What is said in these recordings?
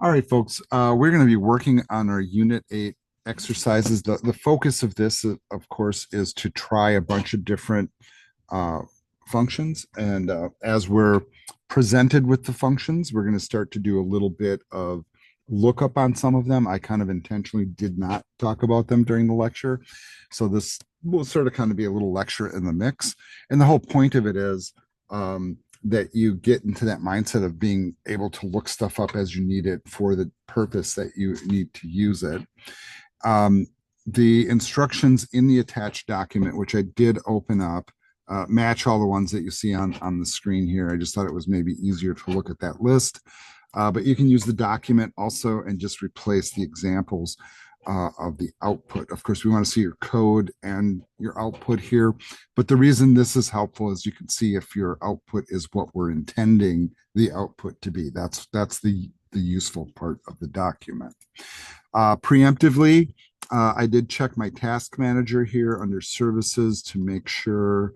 All right, folks, we're going to be working on our Unit 8 exercises. The focus of this, of course, is to try a bunch of different uh, functions. And as we're presented with the functions, we're going to start to do a little bit of lookup on some of them. I kind of intentionally did not talk about them during the lecture. So this will sort of kind of be a little lecture in the mix. And the whole point of it is that you get into that mindset of being able to look stuff up as you need it for the purpose that you need to use it. Um, the instructions in the attached document, which I did open up, match all the ones that you see on the screen here. I just thought it was maybe easier to look at that list. But you can use the document also and just replace the examples of the output. Of course, we want to see your code and your output here. But the reason this is helpful is you can see if your output is what we're intending the output to be. That's the useful part of the document. Preemptively, I did check my task manager here under services to make sure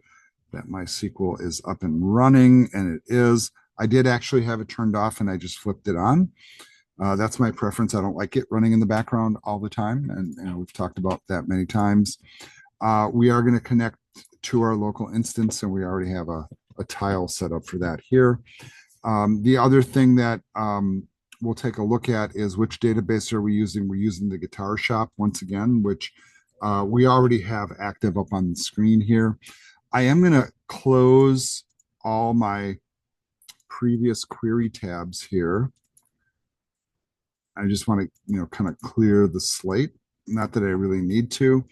that MySQL is up and running, and it is. I did actually have it turned off and I just flipped it on. That's my preference. I don't like it running in the background all the time, and we've talked about that many times. We are going to connect to our local instance, and we already have a tile set up for that here. The other thing that we'll take a look at is which database are we using. We're using the Guitar Shop once again, which we already have active up on the screen here. I am going to close all my previous query tabs here. I just want to, kind of clear the slate. Not that I really need to.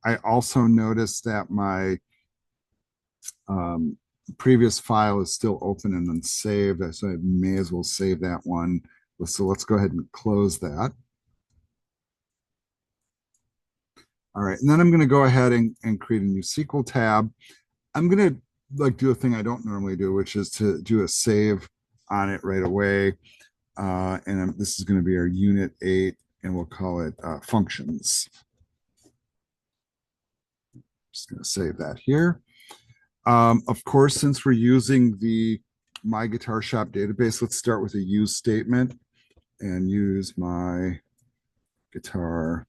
I also noticed that my previous file is still open and unsaved, so I may as well save that one. So let's go ahead and close that. All right, and then I'm going to go ahead and create a new SQL tab. I'm going to do a thing I don't normally do, which is to do a save on it right away. And this is going to be our Unit 8, and we'll call it functions. Just going to save that here. Of course, since we're using the My Guitar Shop database, let's start with a use statement and use My Guitar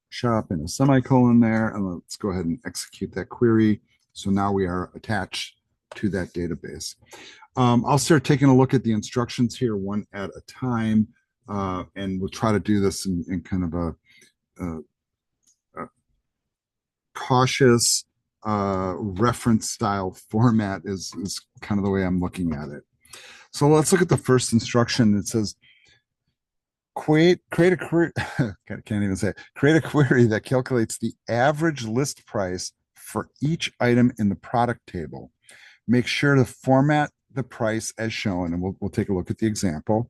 Shop and a semicolon there. And let's go ahead and execute that query. So now we are attached to that database. I'll start taking a look at the instructions here one at a time, and we'll try to do this in kind of a cautious reference style format is kind of the way I'm looking at it. So let's look at the first instruction. It says, create a query, can't even say it. Create a query that calculates the average list price for each item in the product table. Make sure to format the price as shown, and we'll take a look at the example.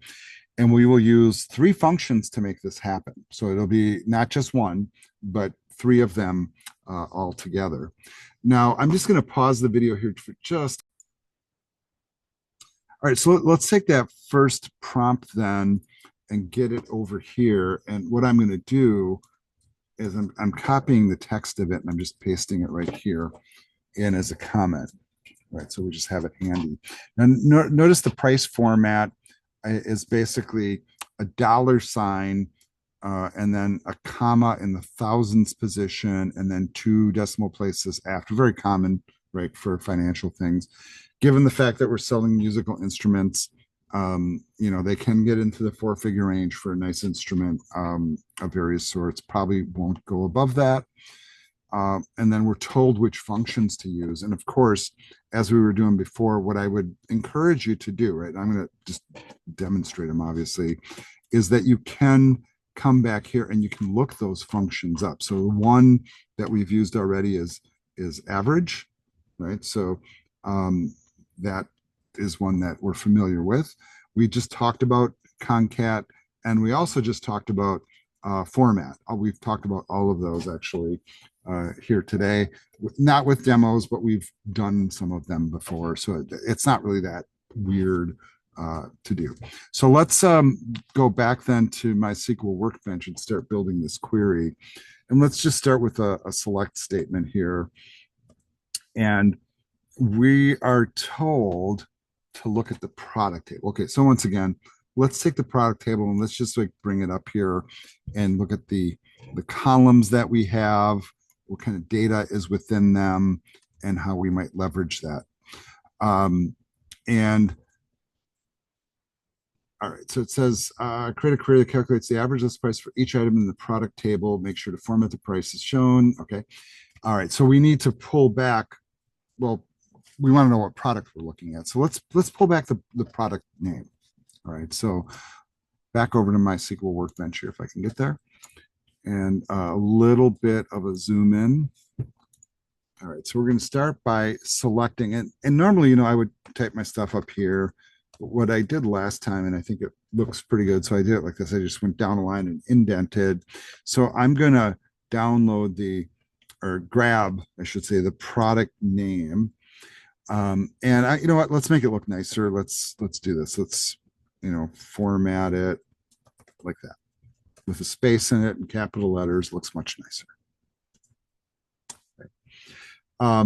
And we will use 3 functions to make this happen. So it'll be not just one, but 3 of them all together. Now, I'm just going to pause the video here for just. All right, so let's take that first prompt then and get it over here. And what I'm going to do is I'm copying the text of it, and I'm just pasting it right here in as a comment. Right, so we just have it handy. Now, notice the price format is basically a $sign, and then a comma in the thousands position, and then 2 decimal places after. Very common, right, for financial things. Given the fact that we're selling musical instruments, they can get into the 4-figure range for a nice instrument of various sorts. Probably won't go above that. And then we're told which functions to use. And of course, as we were doing before, what I would encourage you to do, right, I'm going to just demonstrate them, obviously, is that you can come back here and you can look those functions up. So the one that we've used already is average, right? So that is one that we're familiar with. We just talked about concat, and we also just talked about format. We've talked about all of those actually here today, not with demos, but we've done some of them before. So it's not really that weird to do. So let's go back then to MySQL Workbench and start building this query. And let's just start with a select statement here. And we are told to look at the product table. Okay, so once again, let's take the product table and let's just like bring it up here and look at the columns that we have, what kind of data is within them, and how we might leverage that. And all right, so it says create a query that calculates the average list price for each item in the product table. Make sure to format the price as shown. Okay. All right, so we need to pull back. Well, we want to know what product we're looking at. So let's pull back the product name. All right, so back over to MySQL Workbench here if I can get there. And a little bit of a zoom in. All right, so we're going to start by selecting it. And normally, I would type my stuff up here. But what I did last time, and I think it looks pretty good, so I did it like this. I just went down a line and indented. So I'm going to download or grab, I should say, the product name. And you know what? Let's make it look nicer. Let's do this. Let's, format it like that with a space in it and capital letters. Looks much nicer. Okay. All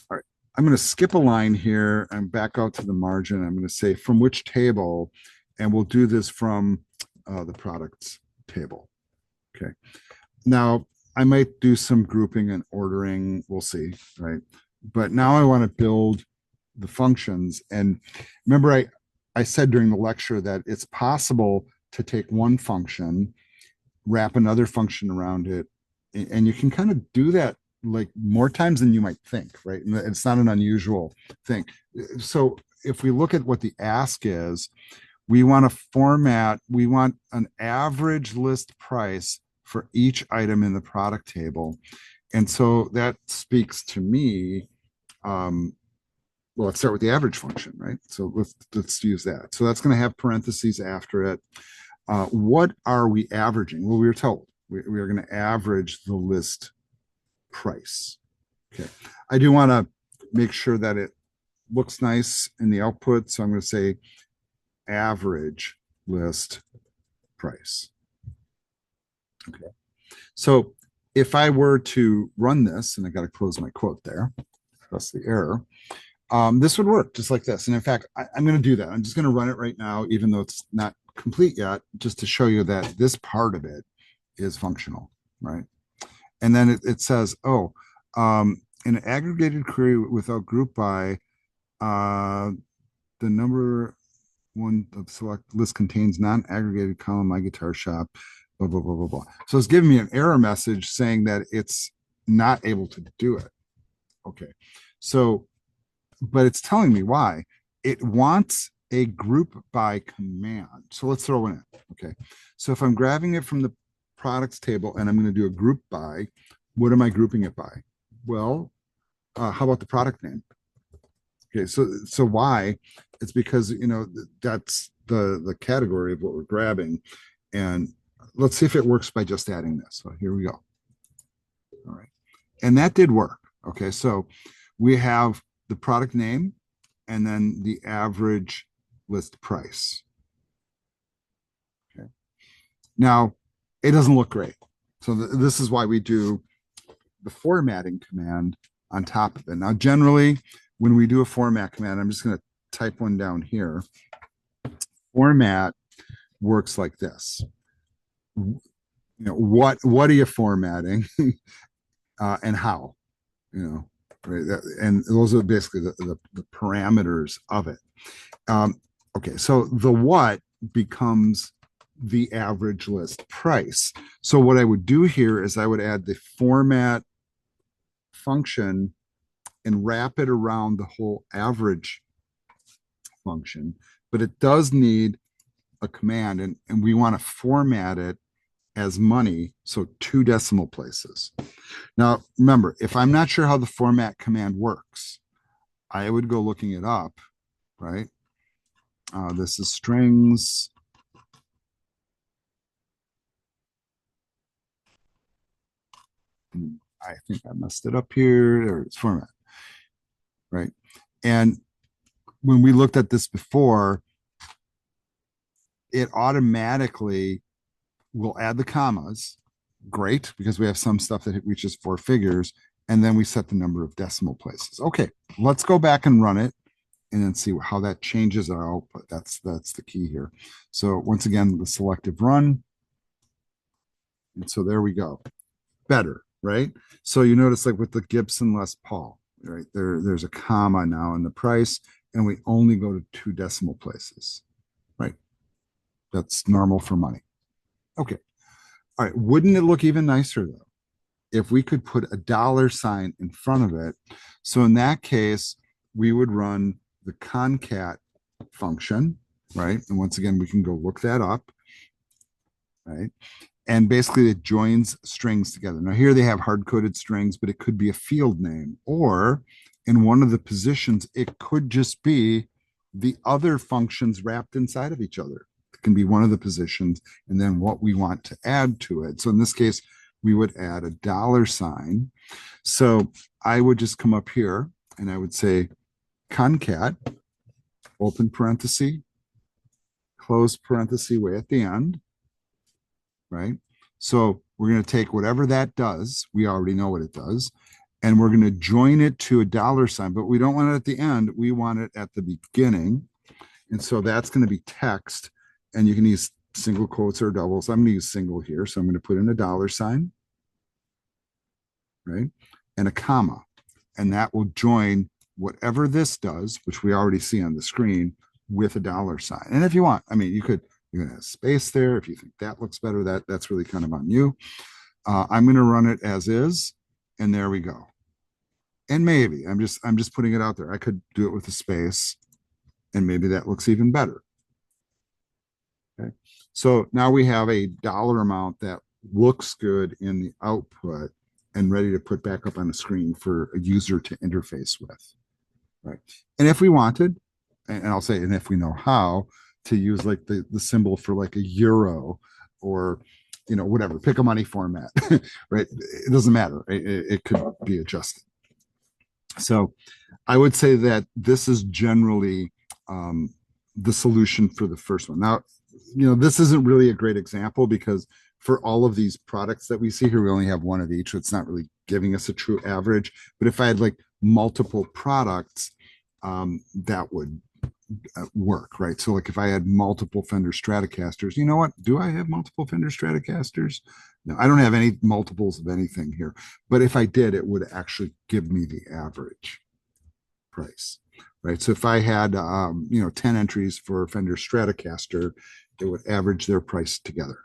right. I'm going to skip a line here and back out to the margin. I'm going to say from which table, and we'll do this from the products table. Okay. Now, I might do some grouping and ordering. We'll see, right? But now I want to build the functions. And remember, I said during the lecture that it's possible to take one function, wrap another function around it, and you can kind of do that like more times than you might think, right? And it's not an unusual thing. So if we look at what the ask is, we want an average list price for each item in the product table. And so that speaks to me. Well, let's start with the average function, right? So let's use that. So that's going to have parentheses after it. What are we averaging? Well, we were told we are going to average the list price. Okay. I do want to make sure that it looks nice in the output. So I'm going to say average list price. Okay. So if I were to run this, and I got to close my quote there, that's the error. This would work just like this. And in fact, I'm going to do that. I'm just going to run it right now, even though it's not complete yet, just to show you that this part of it is functional, right? And then it says, in an aggregated query without group by, the number one of select list contains non-aggregated column, my guitar shop, blah, blah, blah, blah, blah. So it's giving me an error message saying that it's not able to do it. Okay. So, but it's telling me why. It wants a group by command. So let's throw in it. Okay. So if I'm grabbing it from the products table and I'm going to do a group by, what am I grouping it by? Well, how about the product name? Okay. So why? It's because, that's the category of what we're grabbing. And let's see if it works by just adding this. So here we go. All right. And that did work. Okay. So we have the product name and then the average list price. Okay. Now, it doesn't look great. So this is why we do the formatting command on top of it. Now, generally, when we do a format command, I'm just going to type one down here. Format works like this. What are you formatting and how? Right? And those are basically the parameters of it. Okay, so the what becomes the average list price. So what I would do here is I would add the format function and wrap it around the whole average function, but it does need a command, and we want to format it as money, so 2 decimal places. Now, remember, if I'm not sure how the format command works, I would go looking it up, right? This is strings. I think I messed it up here. There it's format, right? And when we looked at this before, it automatically will add the commas. Great, because we have some stuff that reaches 4 figures, and then we set the number of decimal places. Okay, let's go back and run it and then see how that changes our output. That's the key here. So once again, the selective run. And so there we go. Better, right? So you notice like with the Gibson Les Paul, right? There's a comma now in the price, and we only go to 2 decimal places, right? That's normal for money. Okay. All right. Wouldn't it look even nicer though if we could put a $ in front of it? So in that case, we would run the concat function, right? And once again, we can go look that up, right? And basically it joins strings together. Now here they have hard-coded strings, but it could be a field name, or in one of the positions, it could just be the other functions wrapped inside of each other. It can be one of the positions and then what we want to add to it. So in this case, we would add a $. So I would just come up here and I would say concat, open parenthesis, close parenthesis way at the end, right? So we're going to take whatever that does. We already know what it does. And we're going to join it to a $, but we don't want it at the end. We want it at the beginning. And so that's going to be text. And you can use single quotes or doubles. I'm going to use single here. So I'm going to put in a $, right? And a comma. And that will join whatever this does, which we already see on the screen, with a $. And if you want, I mean, you could have space there. If you think that looks better, that's really kind of on you. I'm going to run it as is, and there we go. And maybe I'm just putting it out there. I could do it with a space, and maybe that looks even better. Okay. So now we have a dollar amount that looks good in the output and ready to put back up on the screen for a user to interface with. Right. And if we wanted, and I'll say, and if we know how to use like the symbol for like a euro or, you know, whatever, pick a money format, right? It doesn't matter. It could be adjusted. So I would say that this is generally the solution for the first one. Now, you know, this isn't really a great example because for all of these products that we see here, we only have one of each. So it's not really giving us a true average. But if I had like multiple products, that would work, right? So like if I had multiple Fender Stratocasters, you know what? Do I have multiple Fender Stratocasters? No, I don't have any multiples of anything here. But if I did, it would actually give me the average price, right? So if I had, you know, 10 entries for Fender Stratocaster, it would average their price together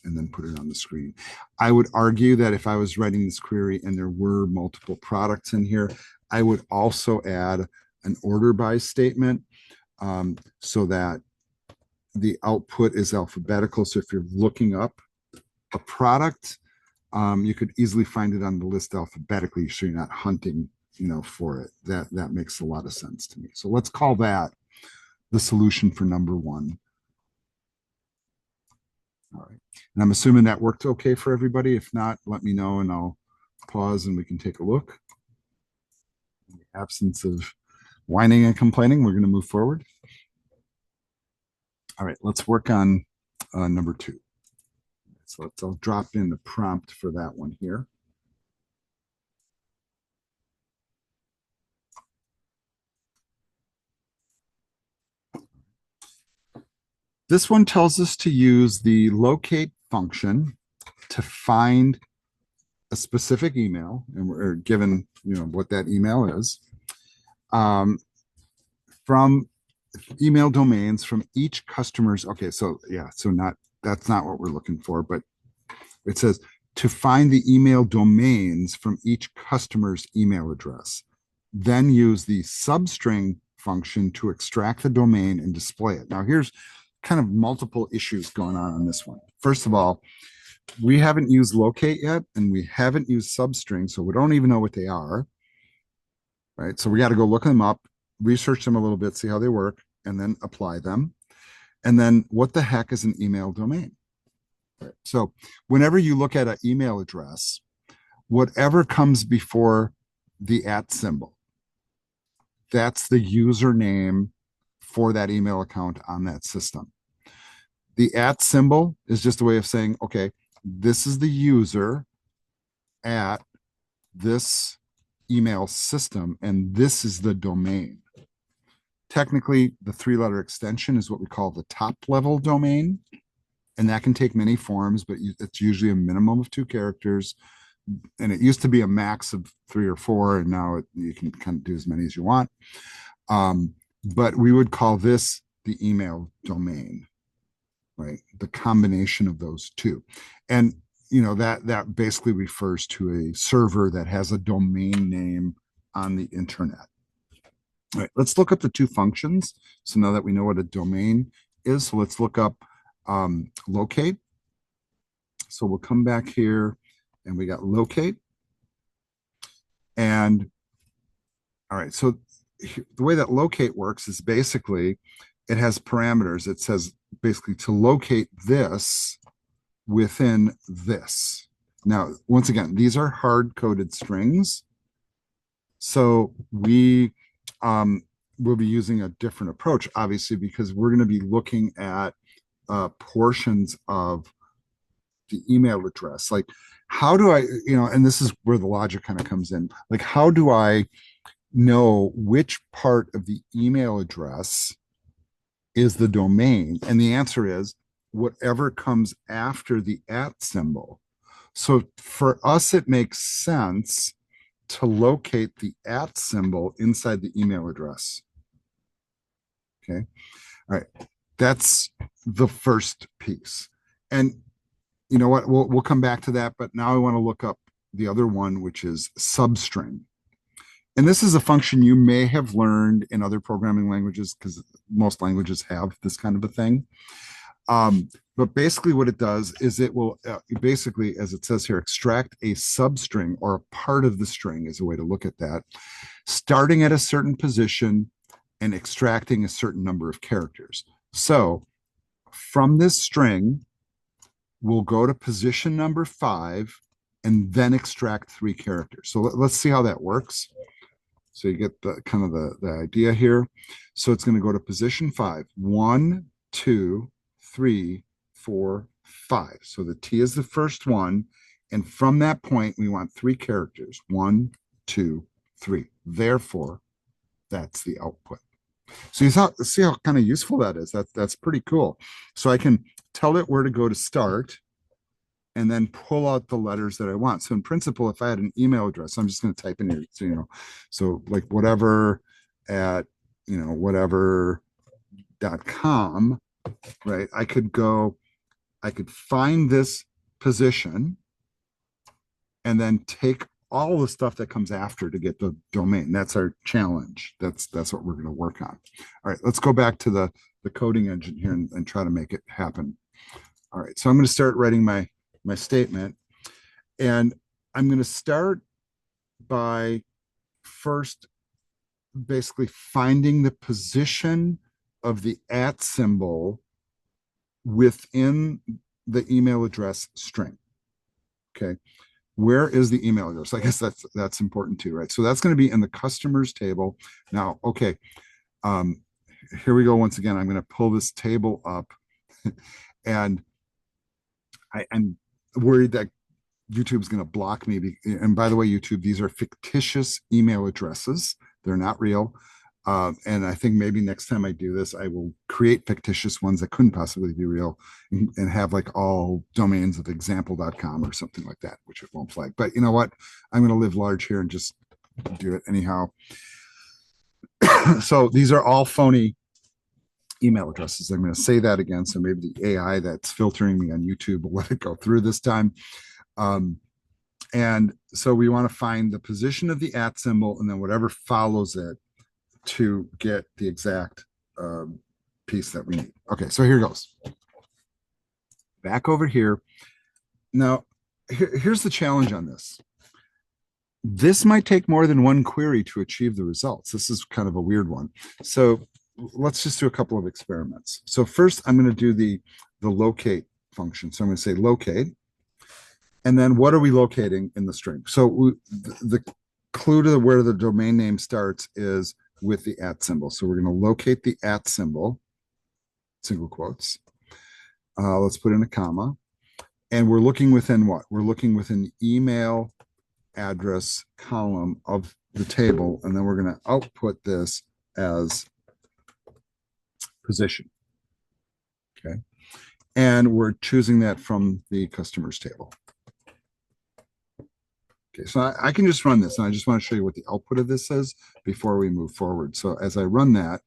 and then put it on the screen. I would argue that if I was writing this query and there were multiple products in here, I would also add an order by statement so that the output is alphabetical. So if you're looking up a product, you could easily find it on the list alphabetically, so you're not hunting, you know, for it. That makes a lot of sense to me. So let's call that the solution for number one. All right. And I'm assuming that worked okay for everybody. If not, let me know and I'll pause and we can take a look. In the absence of whining and complaining, we're going to move forward. All right, let's work on number two. So I'll drop in the prompt for that one here. This one tells us to use the locate function to find a specific email, and we're given, you know, what that email is, from email domains from each customer's. Okay, so yeah, so that's not what we're looking for, but it says to find the email domains from each customer's email address, then use the substring function to extract the domain and display it. Now here's kind of multiple issues going on this one. First of all, we haven't used locate yet, and we haven't used substring, so we don't even know what they are, right? So we got to go look them up, research them a little bit, see how they work, and then apply them. And then what the heck is an email domain? Right. So whenever you look at an email address, whatever comes before the @ symbol, that's the username for that email account on that system. The @ symbol is just a way of saying, okay, this is the user at this email system, and this is the domain. technically the 3-letter extension is what we call the top level domain. And that can take many forms, but it's usually a minimum of 2 characters. And it used to be a max of 3 or 4, and now you can kind of do as many as you want. But we would call this the email domain, right? The combination of those two. And that basically refers to a server that has a domain name on the internet. All right, let's look up the 2 functions. So now that we know what a domain is, so let's look up locate. So we'll come back here and we got locate. And all right, so the way that locate works is basically it has parameters. It says basically to locate this within this. Now, once again, these are hard-coded strings. So we will be using a different approach, obviously, because we're going to be looking at portions of the email address. Like, how do I, and this is where the logic kind of comes in. Like, how do I know which part of the email address is the domain? And the answer is whatever comes after the @ symbol. So for us, it makes sense to locate the @ symbol inside the email address. Okay. All right. That's the first piece. And you know what? We'll come back to that. But now I want to look up the other one, which is substring. And this is a function you may have learned in other programming languages, because most languages have this kind of a thing. But basically what it does is it will basically, as it says here, extract a substring, or a part of the string is a way to look at that, starting at a certain position and extracting a certain number of characters. So from this string, we'll go to position number 5 and then extract 3 characters. So let's see how that works. So you get the kind of the idea here. So it's going to go to position 5. 1, 2, 3, 4, 5. So the T is the first one. And from that point, we want 3 characters. 1, 2, 3. Therefore, that's the output. So you see how kind of useful that is. That's pretty cool. So I can tell it where to go to start and then pull out the letters that I want. So in principle, if I had an email address, I'm just going to type in here, so like whatever at, whatever.com, right? I could find this position and then take all the stuff that comes after to get the domain. That's our challenge. That's what we're going to work on. All right, let's go back to the coding engine here and try to make it happen. All right, so I'm going to start writing my statement, and I'm going to start by first basically finding the position of the @ symbol within the email address string. Okay, where is the email address? I guess that's important too, right? So that's going to be in the customers table. Now, okay, here we go. Once again, I'm going to pull this table up, and I'm worried that YouTube's going to block me. And by the way, YouTube, these are fictitious email addresses. They're not real. And I think maybe next time I do this, I will create fictitious ones that couldn't possibly be real, and have like all domains of example.com or something like that, which it won't flag. But you know what? I'm going to live large here and just do it anyhow. So these are all phony email addresses. I'm going to say that again. So maybe the AI that's filtering me on YouTube will let it go through this time. And so we want to find the position of the @ symbol and then whatever follows it to get the exact piece that we need. Okay, so here goes. Back over here. Now, here's the challenge on this. This might take more than one query to achieve the results. This is kind of a weird one. So let's just do a couple of experiments. So first, I'm going to do the locate function. So I'm going to say locate. And then what are we locating in the string? So the clue to where the domain name starts is with the @ symbol. So we're going to locate the @ symbol, single quotes. Let's put in a comma. And we're looking within what? We're looking within the email address column of the table. And then we're going to output this as position. Okay. And we're choosing that from the customers table. Okay, so I can just run this, and I just want to show you what the output of this is before we move forward. So as I run that,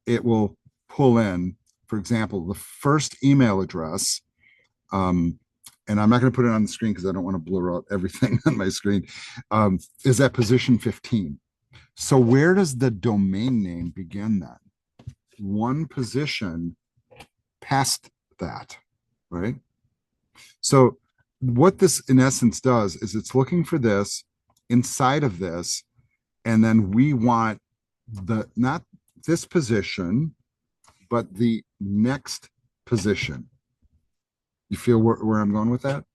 it will pull in, for example, the first email address. And I'm not going to put it on the screen because I don't want to blur out everything on my screen, is at position 15. So where does the domain name begin then? One position past that, right? So what this in essence does is it's looking for this inside of this, and then we want the not this position, but the next position. You feel where I'm going with that?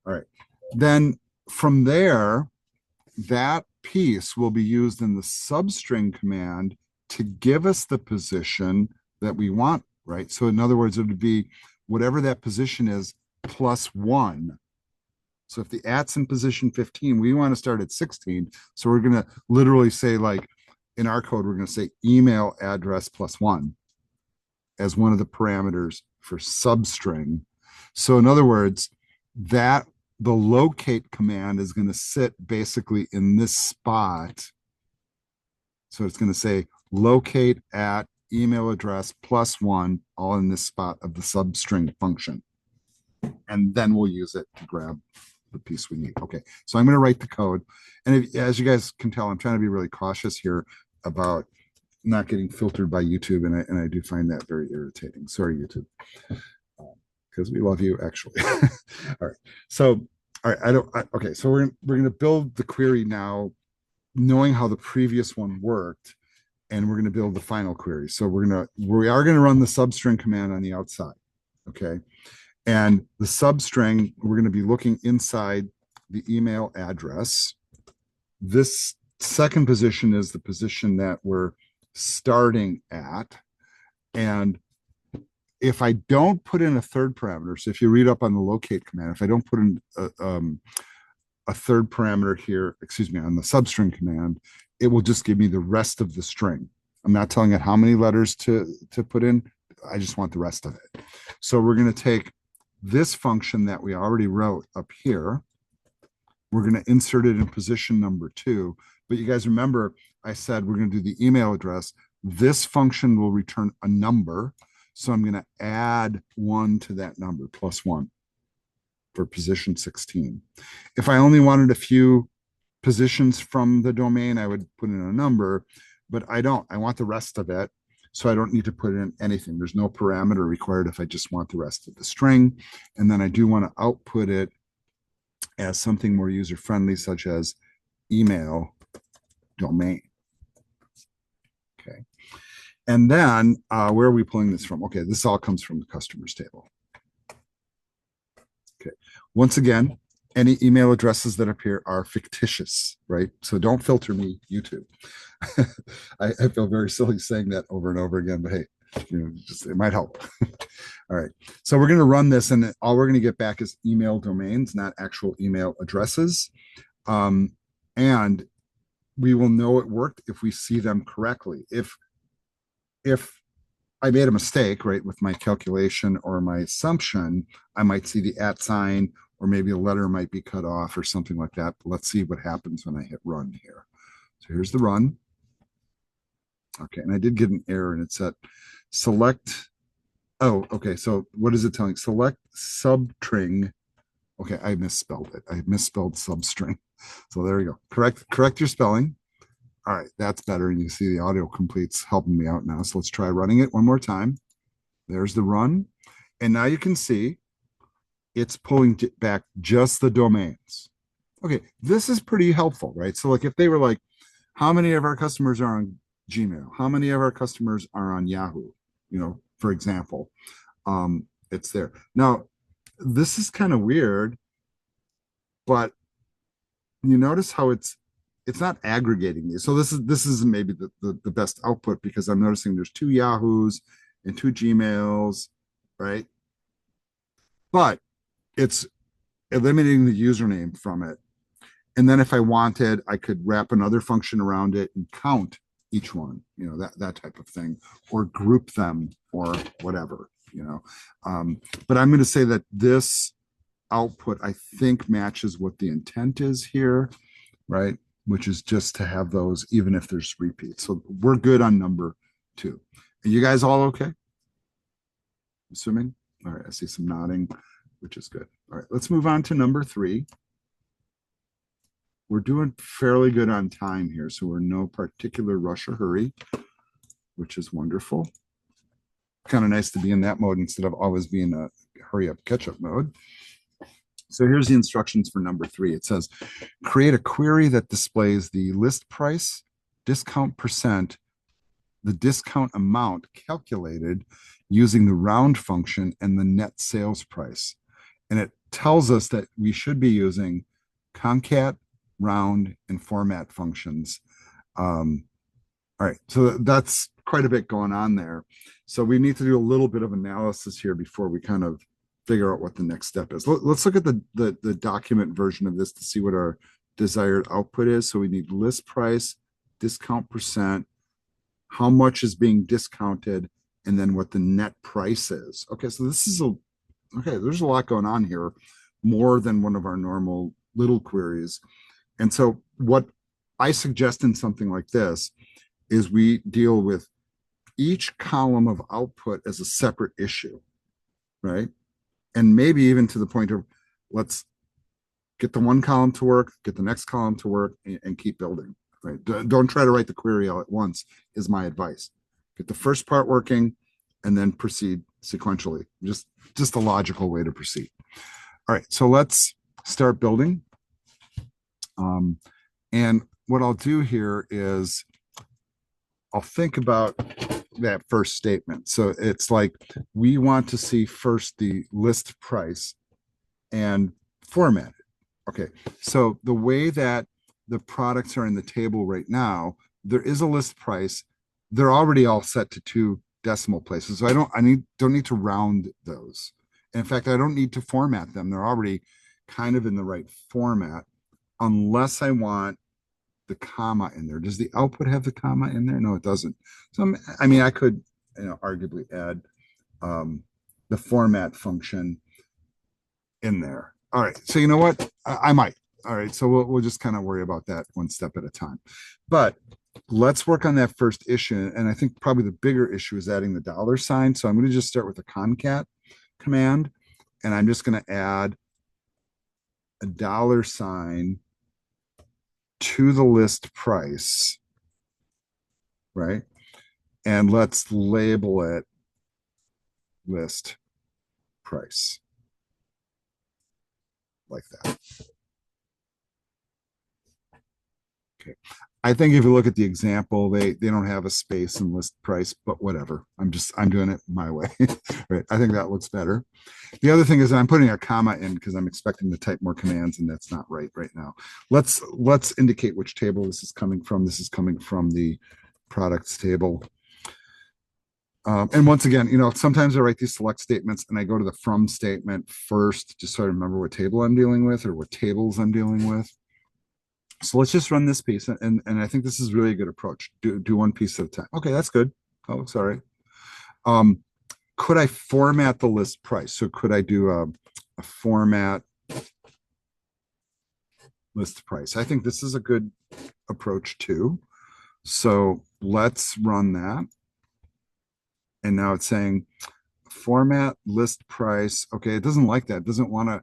All right. Then from there, that piece will be used in the substring command to give us the position that we want, right? So in other words, it would be whatever that position is plus one. So if the at's in position 15, we want to start at 16. So we're going to literally say, like in our code, we're going to say email address plus one as one of the parameters for substring. So in other words, that the locate command is going to sit basically in this spot. So it's going to say locate at email address plus one, all in this spot of the substring function. And then we'll use it to grab the piece we need. Okay, so I'm going to write the code. And if, as you guys can tell, I'm trying to be really cautious here about not getting filtered by YouTube. And I do find that very irritating. Sorry, YouTube. Because we love you, actually. All right. So, all right. Okay. So we're going to build the query now, knowing how the previous one worked, and we're going to build the final query. So we are going to run the substring command on the outside. Okay. And the substring, we're going to be looking inside the email address. This second position is the position that we're starting at. And if I don't put in a third parameter, so if you read up on the locate command, if I don't put in a third parameter here, excuse me, on the substring command, it will just give me the rest of the string. I'm not telling it how many letters to put in. I just want the rest of it. So we're going to take this function that we already wrote up here. We're going to insert it in position number 2. But you guys remember, I said we're going to do the email address. This function will return a number. So I'm going to add 1 to that number, plus 1 for position 16. If I only wanted a few positions from the domain, I would put in a number, but I don't. I want the rest of it. So I don't need to put in anything. There's no parameter required if I just want the rest of the string. And then I do want to output it as something more user-friendly, such as email domain. Okay. And then where are we pulling this from? Okay, this all comes from the customers table. Okay. Once again, any email addresses that appear are fictitious, right? So don't filter me, YouTube. I feel very silly saying that over and over again, but hey, just it might help. All right. So we're going to run this, and all we're going to get back is email domains, not actual email addresses. And we will know it worked if we see them correctly. If I made a mistake, right, with my calculation or my assumption, I might see the @ sign, or maybe a letter might be cut off or something like that. But let's see what happens when I hit run here. So here's the run. Okay, and I did get an error, and it said select. Oh, okay. So what is it telling? Select substring. Okay, I misspelled it. I misspelled substring. So there we go. Correct your spelling. All right, that's better. And you see the auto complete's helping me out now. So let's try running it one more time. There's the run. And now you can see it's pulling back just the domains. Okay, this is pretty helpful, right? So like if they were like, how many of our customers are on Gmail? How many of our customers are on Yahoo? For example, it's there. Now, this is kind of weird, but you notice how it's not aggregating these. So this is maybe the best output, because I'm noticing there's 2 Yahoos and 2 Gmails, right? But it's eliminating the username from it. And then if I wanted, I could wrap another function around it and count each one, that type of thing, or group them or whatever, but I'm going to say that this output, I think, matches what the intent is here, right? Which is just to have those, even if there's repeats. So we're good on number 2. Are you guys all okay? Assuming? All right, I see some nodding, which is good. All right, let's move on to number 3. We're doing fairly good on time here, so we're in no particular rush or hurry, which is wonderful. Kind of nice to be in that mode instead of always being a hurry up catch up mode. So here's the instructions for number 3. It says, create a query that displays the list price, discount percent, the discount amount calculated using the round function and the net sales price. And it tells us that we should be using concat, round, and format functions. All right, so that's quite a bit going on there. So we need to do a little bit of analysis here before we kind of figure out what the next step is. Let's look at the document version of this to see what our desired output is. So we need list price, discount percent, how much is being discounted, and then what the net price is. Okay, so this is okay, there's a lot going on here, more than one of our normal little queries. And so what I suggest in something like this is we deal with each column of output as a separate issue, right? And maybe even to the point of, let's get the one column to work, get the next column to work, and keep building, right? Don't try to write the query all at once, is my advice. Get the first part working and then proceed sequentially. Just a logical way to proceed. All right, so let's start building. And what I'll do here is I'll think about that first statement. So it's like, we want to see first the list price and format it. Okay, so the way that the products are in the table right now, there is a list price. They're already all set to 2 decimal places. So I don't need to round those. In fact, I don't need to format them. They're already kind of in the right format, unless I want the comma in there. Does the output have the comma in there? No, it doesn't. So I mean, I could arguably add the format function in there. All right, so you know what? I might. All right, so we'll just kind of worry about that one step at a time. But let's work on that first issue. And I think probably the bigger issue is adding the $sign. So I'm going to just start with the concat command, and I'm just going to add a $sign to the list price, right? And let's label it list price, like that. Okay. I think if you look at the example, they don't have a space in list price, but whatever. I'm doing it my way. Right. I think that looks better. The other thing is I'm putting a comma in because I'm expecting to type more commands, and that's not right now. Let's indicate which table this is coming from. This is coming from the products table. And once again, sometimes I write these select statements and I go to the from statement first, just so I remember what table I'm dealing with or what tables I'm dealing with. So let's just run this piece. And I think this is really a good approach. Do one piece at a time. Okay, that's good. Oh, looks all right. Could I format the list price? So could I do a format list price? I think this is a good approach too. So let's run that. And now it's saying format list price. Okay, it doesn't like that. It doesn't want to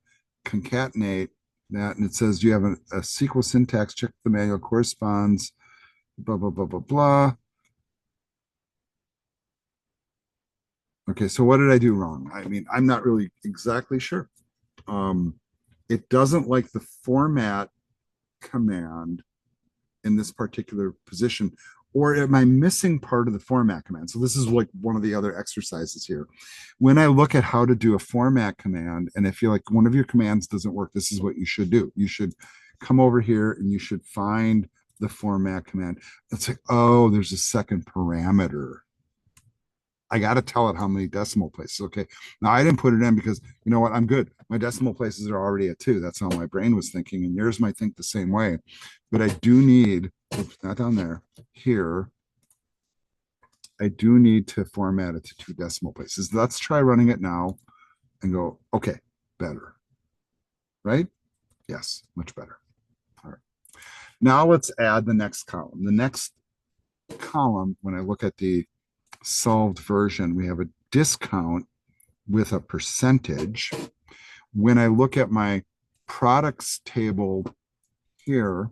concatenate that. And it says, do you have a SQL syntax? Check the manual corresponds, blah, blah, blah, blah, blah. Okay, so what did I do wrong? I mean, I'm not really exactly sure. It doesn't like the format command in this particular position, or am I missing part of the format command? So this is like one of the other exercises here. When I look at how to do a format command, and I feel like one of your commands doesn't work, this is what you should do. You should come over here and you should find the format command. It's like, oh, there's a second parameter. I got to tell it how many decimal places. Okay. Now I didn't put it in because you know what? I'm good. My decimal places are already at 2. That's how my brain was thinking. And yours might think the same way. But I do need, oops, not down there, here. I do need to format it to 2 decimal places. Let's try running it now and go, okay, better, right? Yes, much better. All right. Now let's add the next column. The next column, when I look at the solved version, we have a discount with a percentage. When I look at my products table here,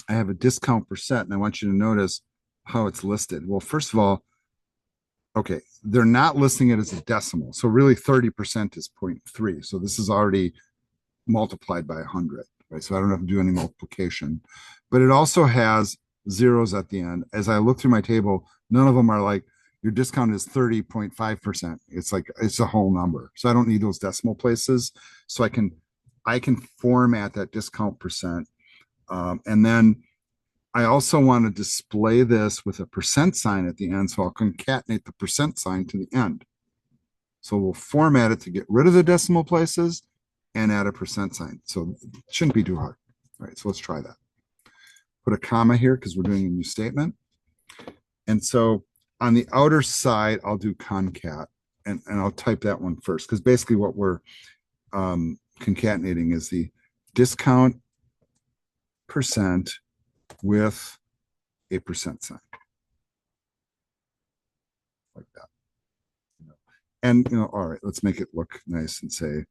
I have a discount percent, and I want you to notice how it's listed. Well, first of all, okay, they're not listing it as a decimal. So really 30% is 0.3. So this is already multiplied by 100, right? So I don't have to do any multiplication. But it also has zeros at the end. As I look through my table, none of them are like, your discount is 30.5%. It's like, it's a whole number. So I don't need those decimal places. So I can format that discount percent. And then I also want to display this with a percent sign at the end. So I'll concatenate the percent sign to the end. So we'll format it to get rid of the decimal places and add a percent sign. So it shouldn't be too hard. All right, so let's try that. Put a comma here because we're doing a new statement. And so on the outer side, I'll do concat, and I'll type that one first, because basically what we're concatenating is the discount percent with a percent sign. Like that. And, all right, let's make it look nice and say,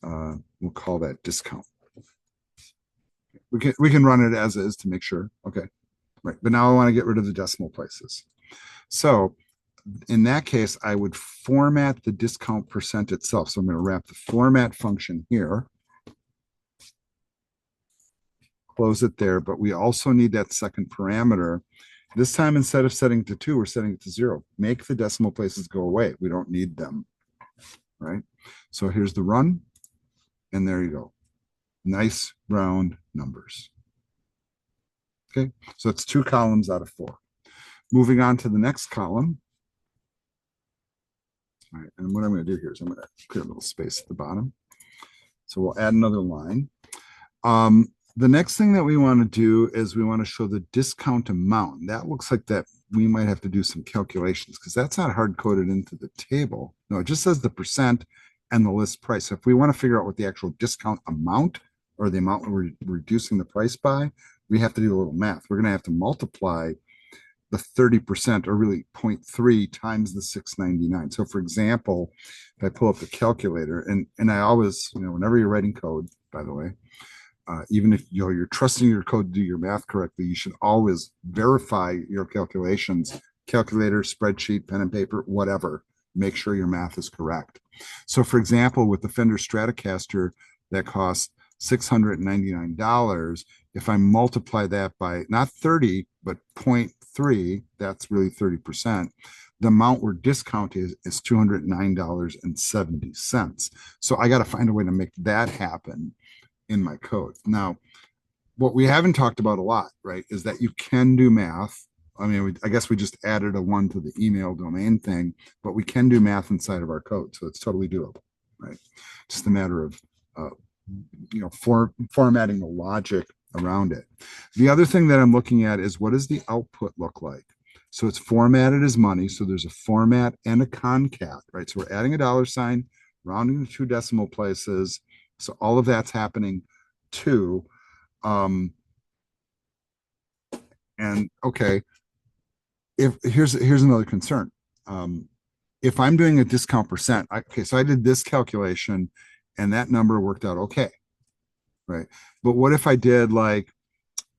we'll call that discount. We can run it as is to make sure. Okay, right. But now I want to get rid of the decimal places. So in that case, I would format the discount percent itself. So I'm going to wrap the format function here, close it there, but we also need that second parameter. This time, instead of setting it to 2, we're setting it to 0. Make the decimal places go away. We don't need them, right? So here's the run, and there you go. Nice round numbers. Okay, so it's 2 columns out of 4. Moving on to the next column. All right, and what I'm going to do here is I'm going to clear a little space at the bottom. So we'll add another line. The next thing that we want to do is we want to show the discount amount. That looks like that we might have to do some calculations because that's not hard coded into the table. No, it just says the percent and the list price. So if we want to figure out what the actual discount amount or the amount we're reducing the price by, we have to do a little math. We're going to have to multiply the 30%, or really 0.3 times the 699. So for example, if I pull up the calculator, and I always, whenever you're writing code, by the way, even if you're trusting your code to do your math correctly, you should always verify your calculations, calculator, spreadsheet, pen and paper, whatever. Make sure your math is correct. So for example, with the Fender Stratocaster that costs $699, if I multiply that by not 30, but 0.3, that's really 30%. The amount we're discounting is $209.70. So I got to find a way to make that happen in my code. Now, what we haven't talked about a lot, right, is that you can do math. I mean, I guess we just added a 1 to the email domain thing, but we can do math inside of our code. So it's totally doable, right? Just a matter of, formatting the logic around it. The other thing that I'm looking at is what does the output look like? So it's formatted as money. So there's a format and a concat, right? So we're adding a $sign, rounding to 2 decimal places. So all of that's happening too. And okay, here's another concern. If I'm doing a discount percent, so I did this calculation and that number worked out okay, right? But what if I did like,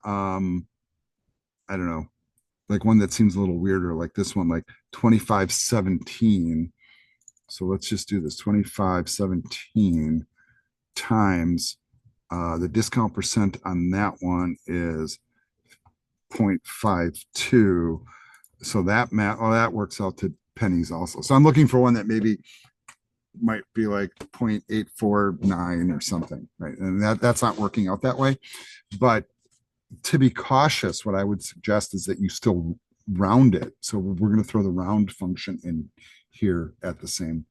I don't know, like one that seems a little weirder, like this one, like 2517. So let's just do this, 2517 times the discount percent on that one is 0.52. So that works out to pennies also. So I'm looking for one that maybe might be like 0.849 or something, right? And that's not working out that way. But to be cautious, what I would suggest is that you still round it. So we're going to throw the round function in here at the same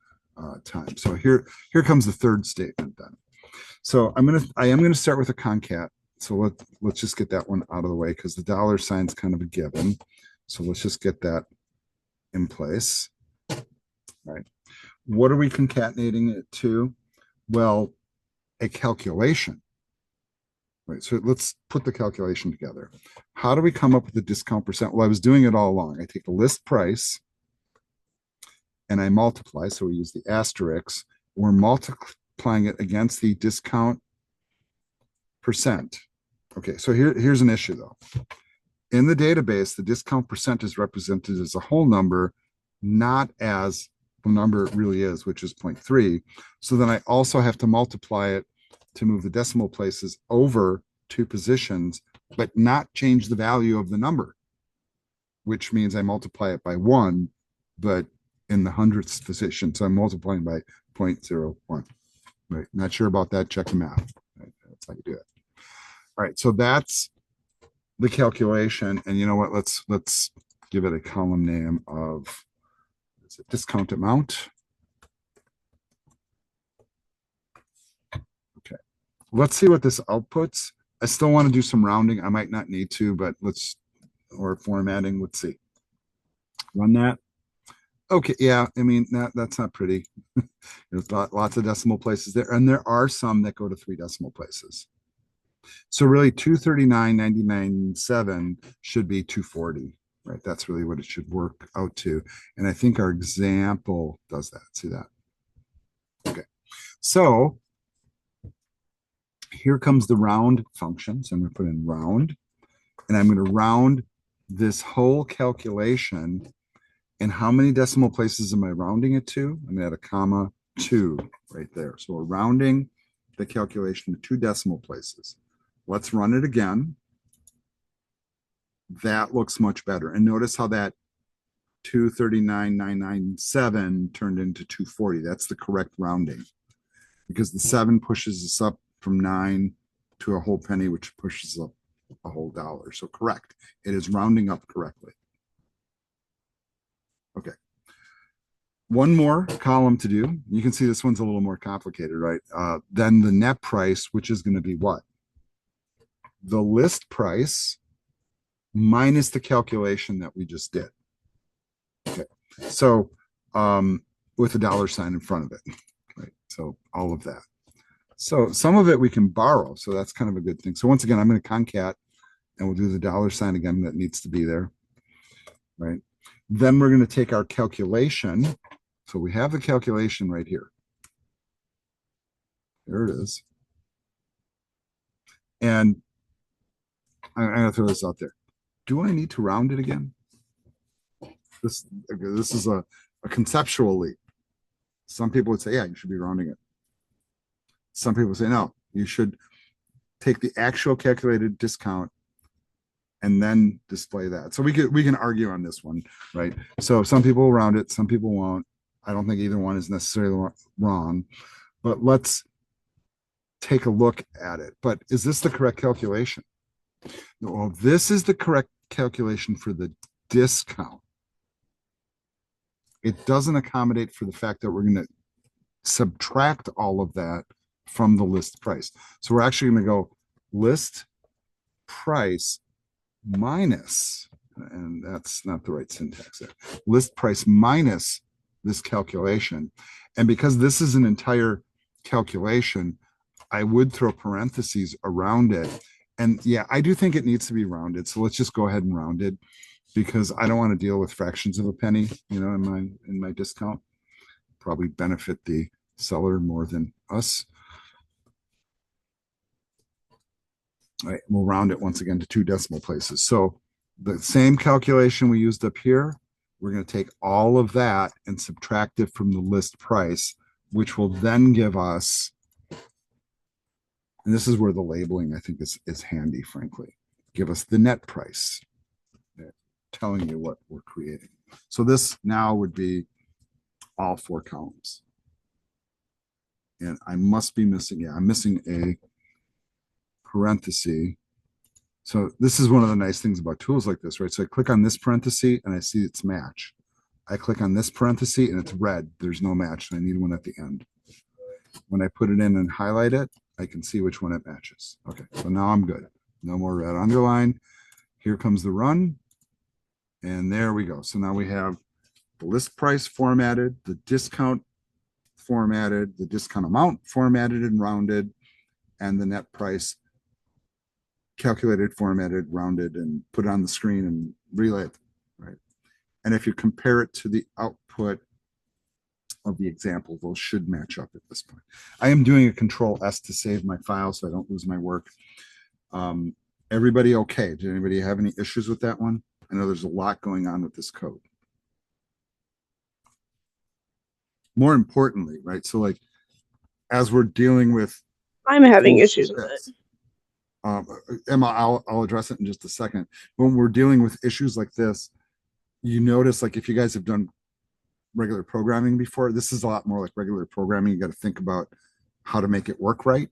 time. So here comes the third statement then. So I am going to start with a concat. So let's just get that one out of the way because the $sign's kind of a given. So let's just get that in place, right? What are we concatenating it to? Well, a calculation, right? So let's put the calculation together. How do we come up with the discount percent? Well, I was doing it all along. I take the list price and I multiply. So we use the asterisk. We're multiplying it against the discount percent. Okay, so here's an issue though. In the database, the discount percent is represented as a whole number, not as the number it really is, which is 0.3. So then I also have to multiply it to move the decimal places over two positions, but not change the value of the number, which means I multiply it by 1, but in the hundredths position. So I'm multiplying by 0.01. Right? Not sure about that. Check the math. Right? That's how you do it. All right. So that's the calculation. And you know what? Let's give it a column name of discount amount. Okay. Let's see what this outputs. I still want to do some rounding. I might not need to, but or formatting. Let's see. Run that. Okay, yeah, I mean that's not pretty. There's lots of decimal places there, and there are some that go to 3 decimal places. So really 239.99.7 should be 240, right? That's really what it should work out to. And I think our example does that. See that? Okay. So here comes the round function. So I'm going to put in round, and I'm going to round this whole calculation. And how many decimal places am I rounding it to? I'm going to add a comma 2 right there. So we're rounding the calculation to 2 decimal places. Let's run it again. That looks much better. And notice how that 239.997 turned into 240. That's the correct rounding, because the 7 pushes us up from 9 to a whole penny, which pushes up a whole dollar. So correct. It is rounding up correctly. Okay. One more column to do. You can see this one's a little more complicated, right? Then the net price, which is going to be what? The list price minus the calculation that we just did. Okay. So with a dollar sign in front of it, right? So all of that. So some of it we can borrow. So that's kind of a good thing. So once again, I'm going to concat and we'll do the dollar sign again that needs to be there, right? Then we're going to take our calculation. So we have the calculation right here. There it is. And I'm going to throw this out there. Do I need to round it again? This is a conceptual leap. Some people would say, yeah, you should be rounding it. Some people say, no, you should take the actual calculated discount and then display that. So we can argue on this one, right? So some people will round it, some people won't. I don't think either one is necessarily wrong, but let's take a look at it. But is this the correct calculation? Well, this is the correct calculation for the discount. It doesn't accommodate for the fact that we're going to subtract all of that from the list price. So we're actually going to go list price minus, and that's not the right syntax there, list price minus this calculation. And because this is an entire calculation, I would throw parentheses around it. And yeah, I do think it needs to be rounded. So let's just go ahead and round it, because I don't want to deal with fractions of a penny, in my discount. Probably benefit the seller more than us. All right, we'll round it once again to 2 decimal places. So the same calculation we used up here, we're going to take all of that and subtract it from the list price, which will then give us, and this is where the labeling I think is handy, frankly, give us the net price, telling you what we're creating. So this now would be all 4 columns. And I must be missing, I'm missing a parenthesis. So this is one of the nice things about tools like this, right? So I click on this parenthesis and I see its match. I click on this parenthesis and it's red. There's no match. And I need one at the end. When I put it in and highlight it, I can see which one it matches. Okay, so now I'm good. No more red underline. Here comes the run. And there we go. So now we have the list price formatted, the discount formatted, the discount amount formatted and rounded, and the net price calculated, formatted, rounded, and put it on the screen and relay it, right? And if you compare it to the output of the example, those should match up at this point. I am doing a Control S to save my file so I don't lose my work. Everybody okay? Did anybody have any issues with that one? I know there's a lot going on with this code. More importantly, right? So like, as we're dealing with, I'm having issues with it. Emma, I'll address it in just a second. When we're dealing with issues like this, you notice, like, if you guys have done regular programming before, this is a lot more like regular programming. You got to think about how to make it work right,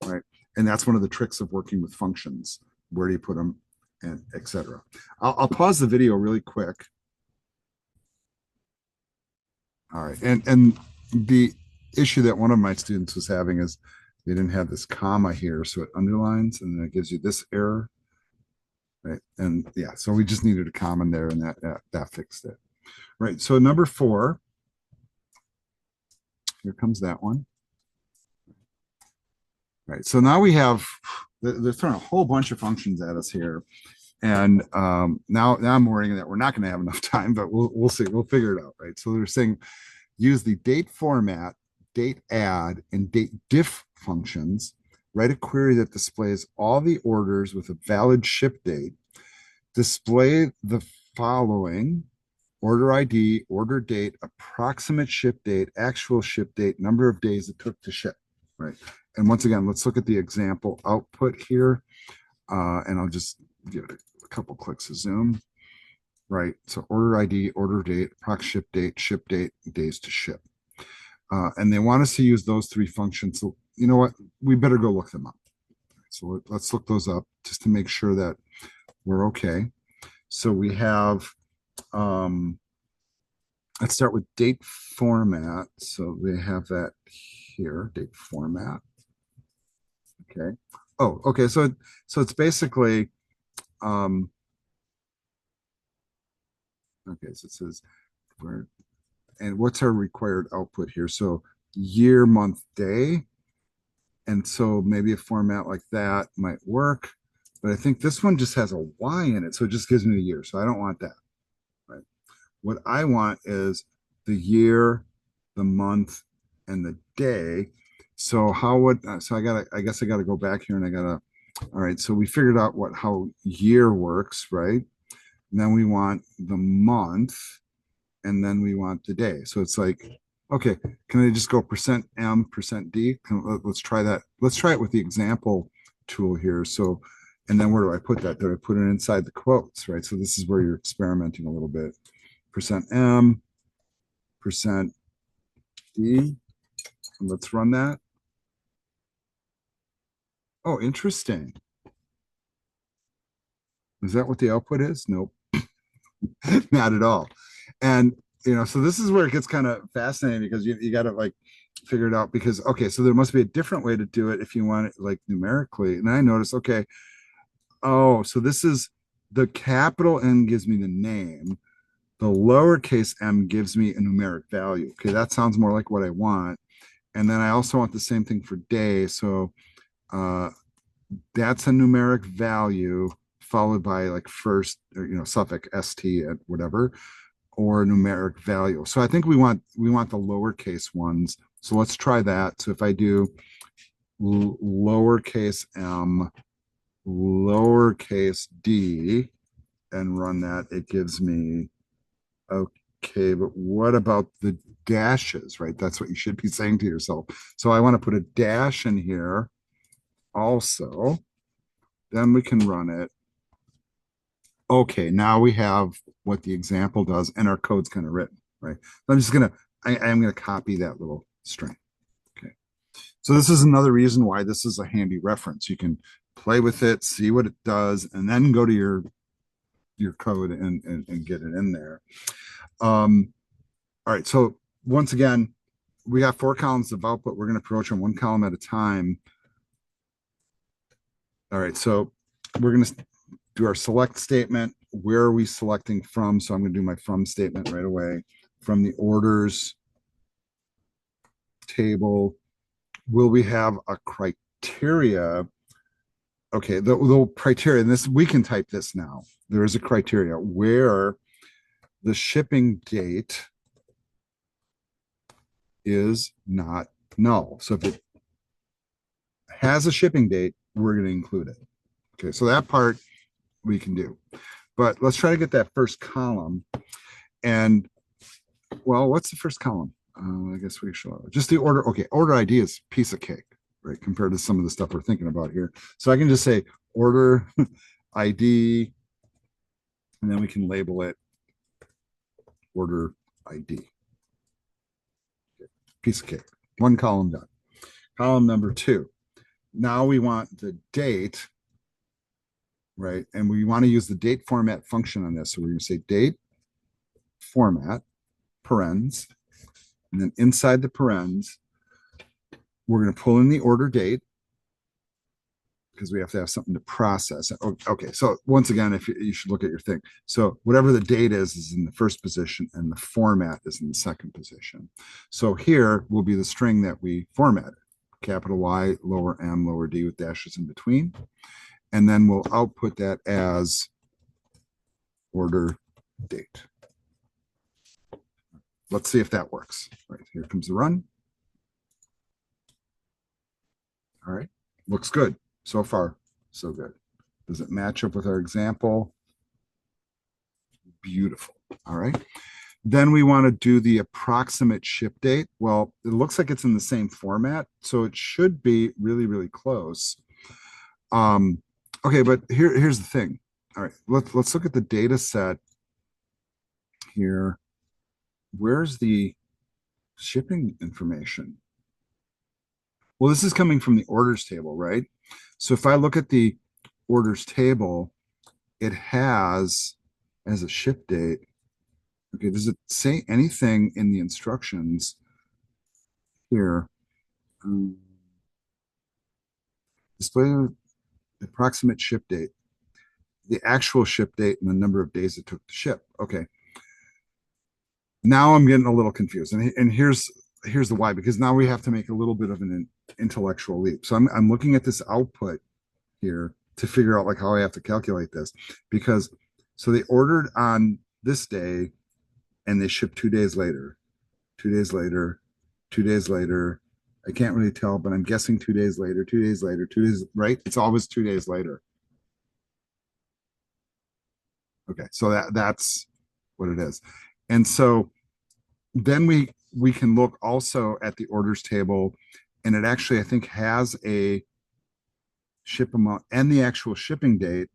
right? And that's one of the tricks of working with functions. Where do you put them, and etc. I'll pause the video really quick. All right, and the issue that one of my students was having is they didn't have this comma here, so it underlines and then it gives you this error, right? And yeah, so we just needed a comma there, and that fixed it, right? So number 4, here comes that one, right? So now we have, they're throwing a whole bunch of functions at us here, and now I'm worrying that we're not going to have enough time, but we'll see, we'll figure it out, right? So they're saying use the date format, date add, and date diff functions. Write a query that displays all the orders with a valid ship date. Display the following: order ID, order date, approximate ship date, actual ship date, number of days it took to ship, right? And once again, let's look at the example output here. And I'll just give it a couple clicks of zoom, right? So order ID, order date, approx ship date, days to ship. And they want us to use those 3 functions. So you know what? We better go look them up. So let's look those up just to make sure that we're okay. So we have, let's start with date format. So they have that here, date format. Okay. Oh, okay. So it's basically, okay. So it says where, and what's our required output here? So year, month, day. And so maybe a format like that might work, but I think this one just has a Y in it. So it just gives me the year. So I don't want that, right? What I want is the year, the month, and the day. So how would, so I guess I gotta go back here and all right, so we figured out how year works, right? And then we want the month, and then we want the day. So it's like, okay, can I just go %M, %D? Let's try that. Let's try it with the example tool here. So, and then where do I put that? Do I put it inside the quotes, right? So this is where you're experimenting a little bit. %M, %D. Let's run that. Oh, interesting. Is that what the output is? Nope. Not at all. And so this is where it gets kind of fascinating, because you got to like figure it out, because okay, so there must be a different way to do it if you want it like numerically. And I noticed, okay, oh, so this is the capital N gives me the name, the lowercase m gives me a numeric value. Okay, that sounds more like what I want. And then I also want the same thing for day. So that's a numeric value followed by like first, or suffix st at whatever, or numeric value. So I think we want the lowercase ones. So let's try that. So if I do lowercase m, lowercase d, and run that, it gives me, okay, but what about the dashes, right? That's what you should be saying to yourself. So I want to put a dash in here also. Then we can run it. Okay, now we have what the example does, and our code's kind of written, right? I'm just gonna, I am gonna copy that little string. Okay, so this is another reason why this is a handy reference. You can play with it, see what it does, and then go to your code and get it in there. All right, so once again, we got 4 columns of output. We're gonna approach them 1 column at a time. All right, so we're gonna do our select statement. where are we selecting from? So I'm going to do my from statement right away. From the orders table, will we have a criteria? Okay, the criteria, and this, we can type this now. There is a criteria where the shipping date is not null. So if it has a shipping date, we're going to include it. Okay, so that part we can do. But let's try to get that first column. And well, what's the first column? I guess we should just the order. Okay, order ID is piece of cake, right? Compared to some of the stuff we're thinking about here. So I can just say order ID, and then we can label it order ID. Piece of cake. One column done. Column number 2. Now we want the date, right? And we want to use the date format function on this. So we're going to say date format, parens, and then inside the parens, we're going to pull in the order date because we have to have something to process. Okay, so once again, if you should look at your thing. So whatever the date is in the first position, and the format is in the second position. So here will be the string that we formatted, capital Y, lower M, lower D with dashes in between. And then we'll output that as order date. Let's see if that works. All right, here comes the run. All right, looks good. So far, so good. Does it match up with our example? Beautiful. All right. Then we want to do the approximate ship date. Well, it looks like it's in the same format, so it should be really, really close. Okay, but here's the thing. All right, let's look at the data set here. Where's the shipping information? Well, this is coming from the orders table, right? So if I look at the orders table, it has as a ship date. Okay, does it say anything in the instructions here? Display the approximate ship date, the actual ship date, and the number of days it took to ship. Okay. Now I'm getting a little confused, and here's the why, because now we have to make a little bit of an intellectual leap. So I'm looking at this output here to figure out like how I have to calculate this, because so they ordered on this day and they shipped 2 days later, 2 days later, 2 days later. I can't really tell, but I'm guessing 2 days later, 2 days later, 2 days, right? It's always 2 days later. Okay, so that's what it is. And so then we can look also at the orders table, and it actually, I think, has a ship amount and the actual shipping date,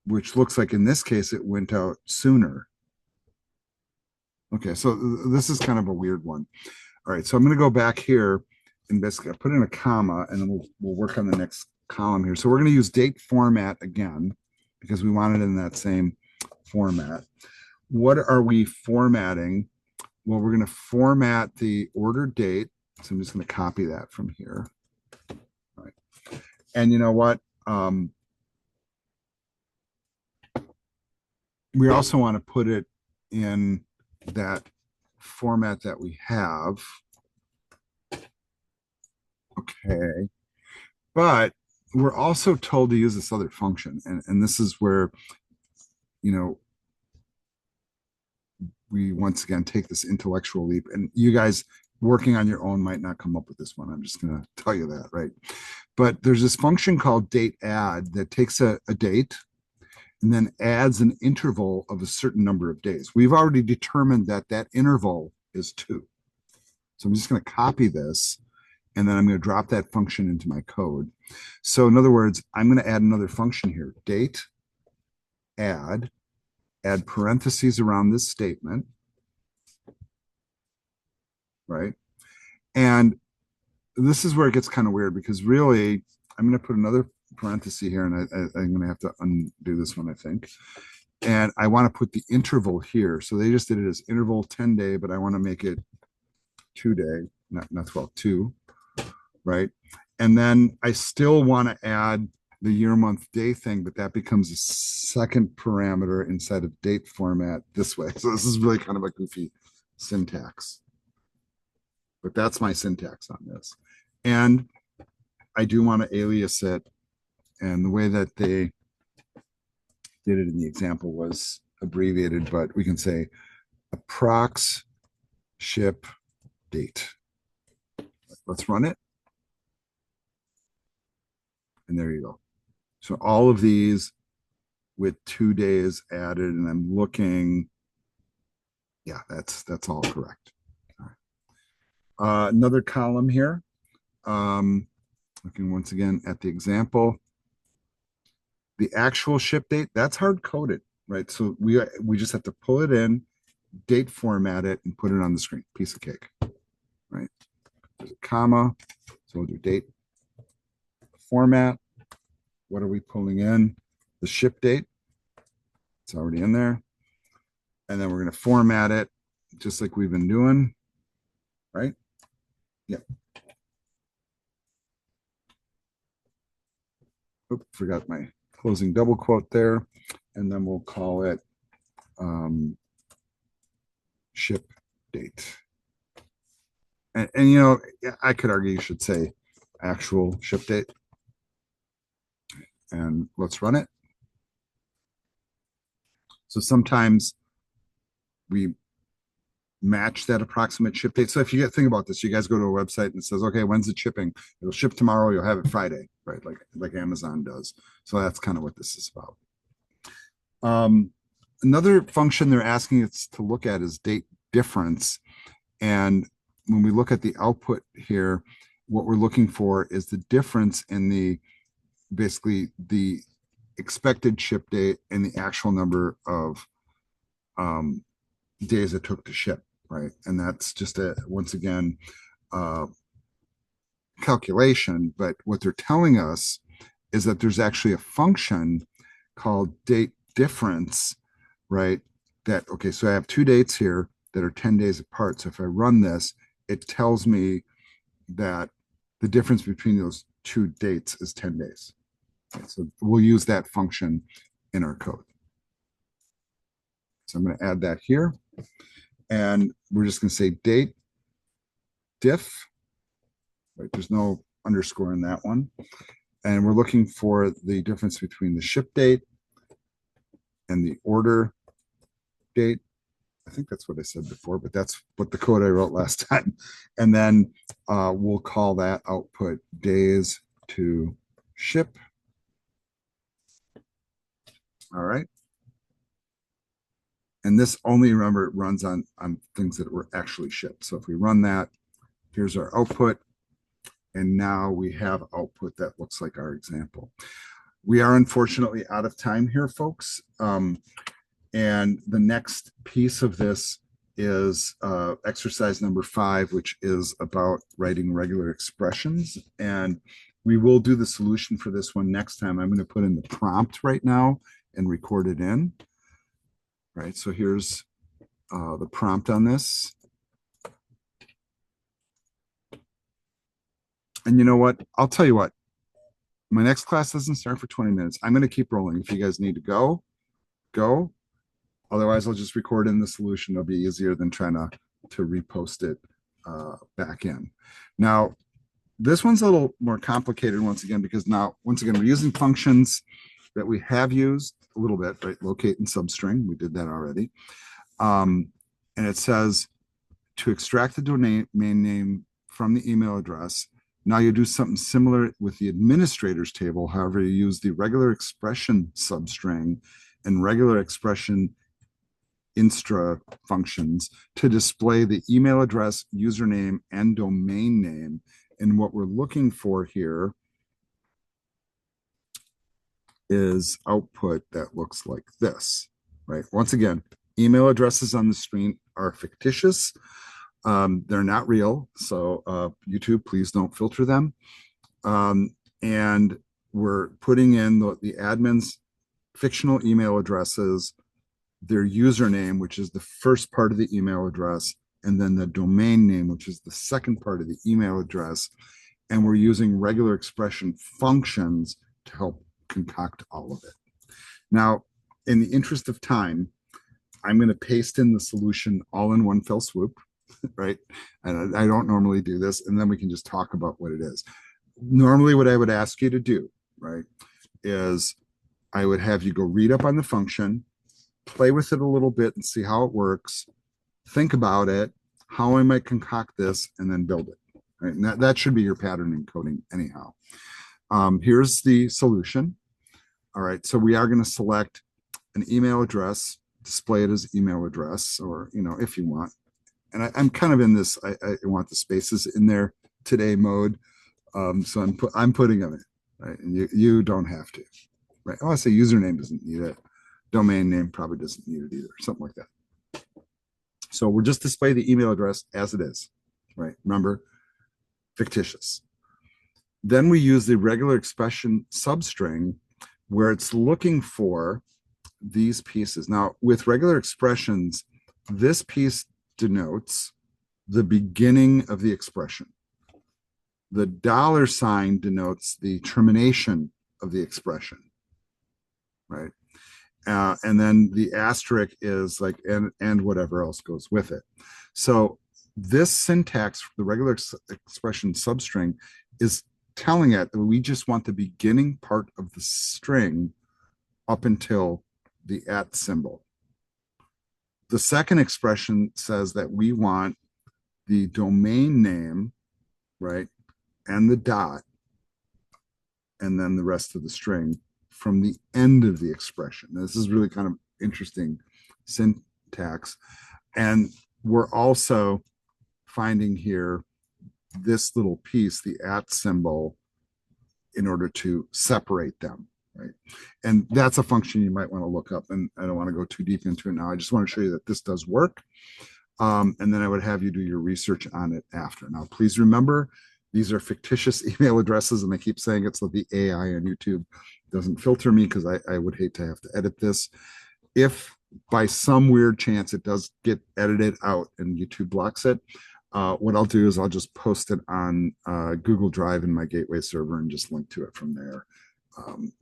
which looks like in this case it went out sooner. Okay, so this is kind of a weird one. All right, so I'm going to go back here and basically put in a comma, and then we'll work on the next column here. So we're going to use date format again because we want it in that same format. What are we formatting? Well, we're going to format the order date. So I'm just going to copy that from here. All right. And you know what? We also want to put it in that format that we have. Okay. But we're also told to use this other function. And this is where, you know, we once again take this intellectual leap, and you guys working on your own might not come up with this one. I'm just going to tell you that, right? But there's this function called date add that takes a date and then adds an interval of a certain number of days. We've already determined that that interval is 2. So I'm just going to copy this, and then I'm going to drop that function into my code. So in other words, I'm going to add another function here, date add parentheses around this statement, right? And this is where it gets kind of weird, because really, I'm going to put another parenthesis here, and I'm going to have to undo this one, I think. And I want to put the interval here. So they just did it as interval 10 day, but I want to make it 2 day, not 12, 2, right? And then I still want to add the year, month, day thing, but that becomes a second parameter inside of date format this way. So this is really kind of a goofy syntax, but that's my syntax on this. And I do want to alias it. And the way that they did it in the example was abbreviated, but we can say approx ship date. Let's run it. And there you go. So all of these with 2 days added, and I'm looking. Yeah, that's all correct. All right. Another column here. Looking once again at the example. The actual ship date, that's hard coded, right? So we just have to pull it in, date format it, and put it on the screen. Piece of cake, right? There's a comma, so we'll do date format. What are we pulling in? The ship date. It's already in there. And then we're going to format it just like we've been doing, right? Yep. Oops, forgot my closing double quote there. And then we'll call it ship date. And you know, I could argue you should say actual ship date. And let's run it. So sometimes we match that approximate ship date. So if you think about this, you guys go to a website and it says, okay, when's it shipping? It'll ship tomorrow. You'll have it Friday, right? Like Amazon does. So that's kind of what this is about. Another function they're asking us to look at is date difference. And when we look at the output here, what we're looking for is the difference in the basically the expected ship date and the actual number of days it took to ship, right? And that's just once again calculation. But what they're telling us is that there's actually a function called date difference, right? That, okay, so I have 2 dates here that are 10 days apart. So if I run this, it tells me that the difference between those 2 dates is 10 days. So we'll use that function in our code. So I'm going to add that here. And we're just going to say date diff, right? There's no underscore in that one. And we're looking for the difference between the ship date and the order date. I think that's what I said before, but that's what the code I wrote last time. And then we'll call that output days to ship. All right. And this only, remember, it runs on things that were actually shipped. So if we run that, here's our output. And now we have output that looks like our example. We are unfortunately out of time here, folks. And the next piece of this is exercise number 5, which is about writing regular expressions. And we will do the solution for this one next time. I'm going to put in the prompt right now and record it in. Right, so here's the prompt on this. And you know what? I'll tell you what. My next class doesn't start for 20 minutes. I'm going to keep rolling. If you guys need to go, go. Otherwise, I'll just record in the solution. It'll be easier than trying to repost it back in. Now, this one's a little more complicated once again, because now, once again, we're using functions that we have used a little bit, right? Locate and substring. We did that already. And it says to extract the domain name from the email address. Now you do something similar with the administrators table. However, you use the regular expression substring and regular expression instra functions to display the email address, username, and domain name. And what we're looking for here is output that looks like this, right? Once again, email addresses on the screen are fictitious. They're not real. So YouTube, please don't filter them. And we're putting in the admin's fictional email addresses, their username, which is the first part of the email address, and then the domain name, which is the second part of the email address. And we're using regular expression functions to help concoct all of it. Now, in the interest of time, I'm going to paste in the solution all in one fell swoop, right? And I don't normally do this, and then we can just talk about what it is. Normally, what I would ask you to do, right, is I would have you go read up on the function, play with it a little bit and see how it works, think about it, how I might concoct this, and then build it. Right? And that should be your pattern encoding anyhow. Here's the solution. All right, so we are going to select an email address, display it as email address, or, if you want. And I'm kind of in this, I want the spaces in there today mode. So I'm putting them in, right? And you don't have to, right? Oh, I say username doesn't need it. Domain name probably doesn't need it either, something like that. So we'll just display the email address as it is, right? Remember, fictitious. Then we use the regular expression substring where it's looking for these pieces. Now, with regular expressions, this piece denotes the beginning of the expression. The $ denotes the termination of the expression, right? And then the asterisk is like, and whatever else goes with it. So this syntax for the regular expression substring is telling it that we just want the beginning part of the string up until the @ symbol. The second expression says that we want the domain name, right, and the dot, and then the rest of the string from the end of the expression. Now, this is really kind of interesting syntax. And we're also finding here this little piece, the @ symbol, in order to separate them, right? And that's a function you might want to look up, and I don't want to go too deep into it now. I just want to show you that this does work. And then I would have you do your research on it after. Now, please remember, these are fictitious email addresses, and I keep saying it so the AI on YouTube doesn't filter me, because I would hate to have to edit this. If by some weird chance it does get edited out and YouTube blocks it, what I'll do is I'll just post it on Google Drive in my gateway server and just link to it from there,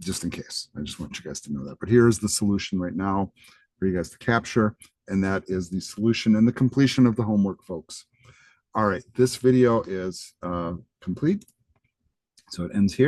just in case. I just want you guys to know that. But here's the solution right now for you guys to capture, and that is the solution and the completion of the homework, folks. All right, this video is complete, so it ends here.